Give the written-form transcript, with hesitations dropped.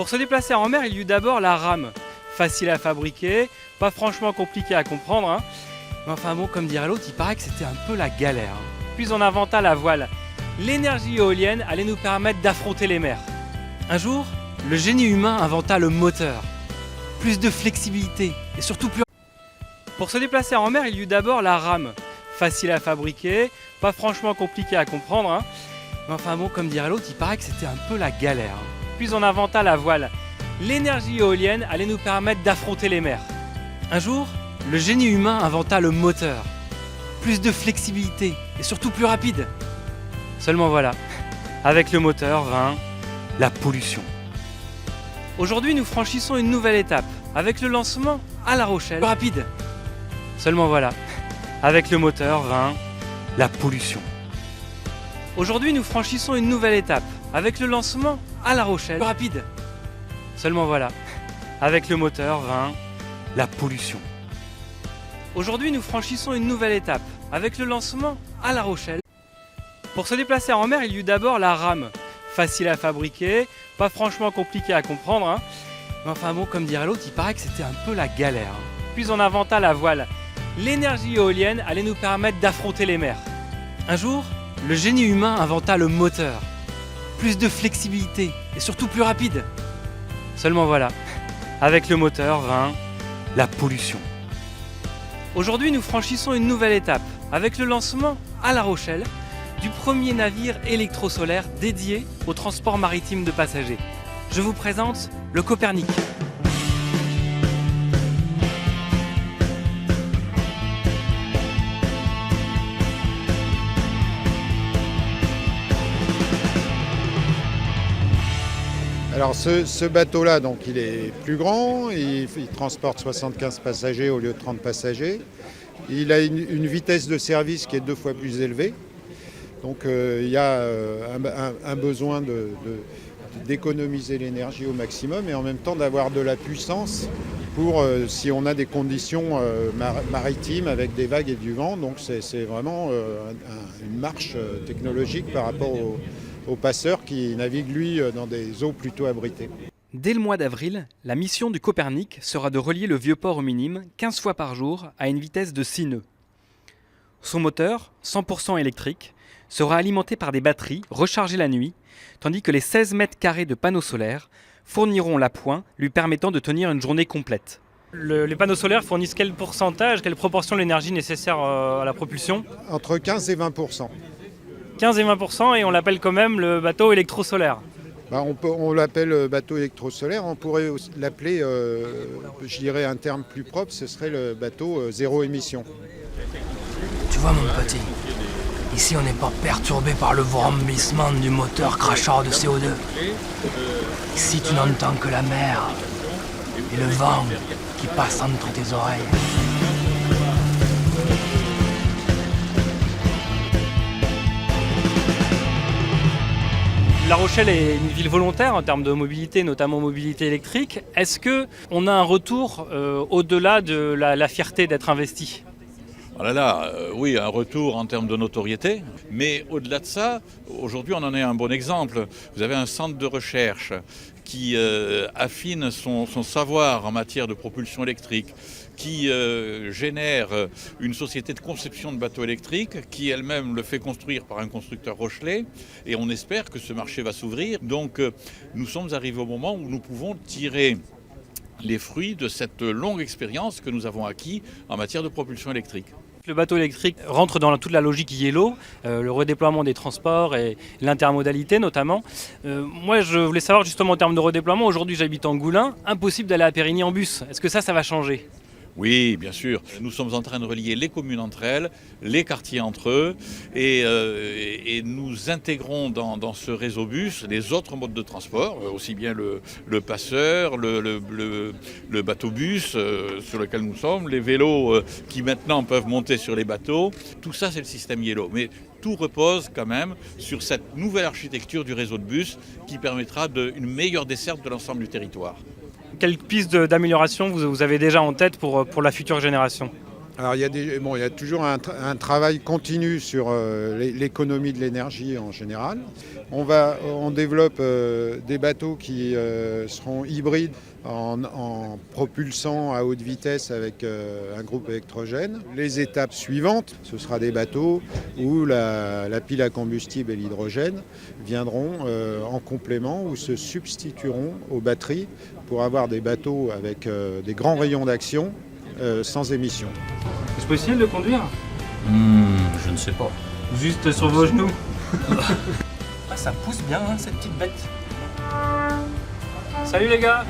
Pour se déplacer en mer, il y eut d'abord la rame. Facile à fabriquer, pas franchement compliqué à comprendre, hein. Mais enfin bon, comme dirait l'autre, il paraît que c'était un peu la galère, hein. Puis on inventa la voile. L'énergie éolienne allait nous permettre d'affronter les mers. Un jour, le génie humain inventa le moteur. Plus de flexibilité et surtout plus... Pour se déplacer en mer, il y eut d'abord la rame. Facile à fabriquer, pas franchement compliqué à comprendre, hein. Mais enfin bon, comme dirait l'autre, il paraît que c'était un peu la galère, hein. Puis on inventa la voile. L'énergie éolienne allait nous permettre d'affronter les mers. Un jour, le génie humain inventa le moteur. Plus de flexibilité et surtout plus rapide. Seulement voilà, avec le moteur vint la pollution. Aujourd'hui, nous franchissons une nouvelle étape, avec le lancement à La Rochelle. Plus rapide. Seulement voilà, avec le moteur vint la pollution. Aujourd'hui, nous franchissons une nouvelle étape, avec le lancement à La Rochelle. Plus rapide. Seulement voilà, avec le moteur vint la pollution. Aujourd'hui, nous franchissons une nouvelle étape, avec le lancement à La Rochelle. Pour se déplacer en mer, il y eut d'abord la rame. Facile à fabriquer, pas franchement compliqué à comprendre, hein. Mais enfin bon, comme dirait l'autre, il paraît que c'était un peu la galère, hein. Puis on inventa la voile. L'énergie éolienne allait nous permettre d'affronter les mers. Un jour, le génie humain inventa le moteur. Plus de flexibilité et surtout plus rapide. Seulement voilà, avec le moteur vint la pollution. Aujourd'hui, nous franchissons une nouvelle étape, avec le lancement à La Rochelle du premier navire électrosolaire dédié au transport maritime de passagers. Je vous présente le Copernic. Alors ce bateau-là, donc, il est plus grand, il transporte 75 passagers au lieu de 30 passagers. Il a une vitesse de service qui est 2 fois plus élevée. Donc il y a un besoin d'économiser l'énergie au maximum et en même temps d'avoir de la puissance pour si on a des conditions maritimes avec des vagues et du vent. Donc c'est vraiment une marche technologique par rapport au passeur qui navigue lui dans des eaux plutôt abritées. Dès le mois d'avril, la mission du Copernic sera de relier le Vieux-Port aux Minimes 15 fois par jour à une vitesse de 6 nœuds. Son moteur, 100% électrique, sera alimenté par des batteries rechargées la nuit, tandis que les 16 mètres carrés de panneaux solaires fourniront l'appoint lui permettant de tenir une journée complète. Les panneaux solaires fournissent quel pourcentage, quelle proportion de l'énergie nécessaire à la propulsion ? Entre 15 et 20%. 15 et 20% et on l'appelle quand même le bateau électrosolaire. On l'appelle bateau électrosolaire, on pourrait l'appeler, je dirais un terme plus propre, ce serait le bateau zéro émission. Tu vois mon petit, ici on n'est pas perturbé par le vrombissement du moteur cracheur de CO2. Ici tu n'entends que la mer et le vent qui passe entre tes oreilles. La Rochelle est une ville volontaire en termes de mobilité, notamment mobilité électrique. Est-ce qu'on a un retour au-delà de la fierté d'être investi ? Oh là là, oui, un retour en termes de notoriété, mais au-delà de ça, aujourd'hui on en est un bon exemple. Vous avez un centre de recherche qui affine son savoir en matière de propulsion électrique, qui génère une société de conception de bateaux électriques, qui elle-même le fait construire par un constructeur rochelais, et on espère que ce marché va s'ouvrir. Donc nous sommes arrivés au moment où nous pouvons tirer les fruits de cette longue expérience que nous avons acquis en matière de propulsion électrique. Le bateau électrique rentre dans toute la logique Yellow, le redéploiement des transports et l'intermodalité notamment. Moi je voulais savoir justement en termes de redéploiement, aujourd'hui j'habite en Goulin, impossible d'aller à Périgny en bus. Est-ce que ça va changer ? Oui, bien sûr. Nous sommes en train de relier les communes entre elles, les quartiers entre eux, et nous intégrons dans ce réseau bus les autres modes de transport, aussi bien le passeur, le bateau-bus sur lequel nous sommes, les vélos qui maintenant peuvent monter sur les bateaux. Tout ça, c'est le système Yellow. Mais tout repose quand même sur cette nouvelle architecture du réseau de bus qui permettra une meilleure desserte de l'ensemble du territoire. Quelles pistes d'amélioration vous avez déjà en tête pour la future génération ? Alors il y a toujours un travail continu sur l'économie de l'énergie en général. On développe des bateaux qui seront hybrides en propulsant à haute vitesse avec un groupe électrogène. Les étapes suivantes, ce sera des bateaux où la pile à combustible et l'hydrogène viendront en complément ou se substitueront aux batteries pour avoir des bateaux avec des grands rayons d'action sans émission. C'est possible de conduire? Je ne sais pas. Juste sur vos genoux. Ah, ça pousse bien, hein, cette petite bête. Salut les gars.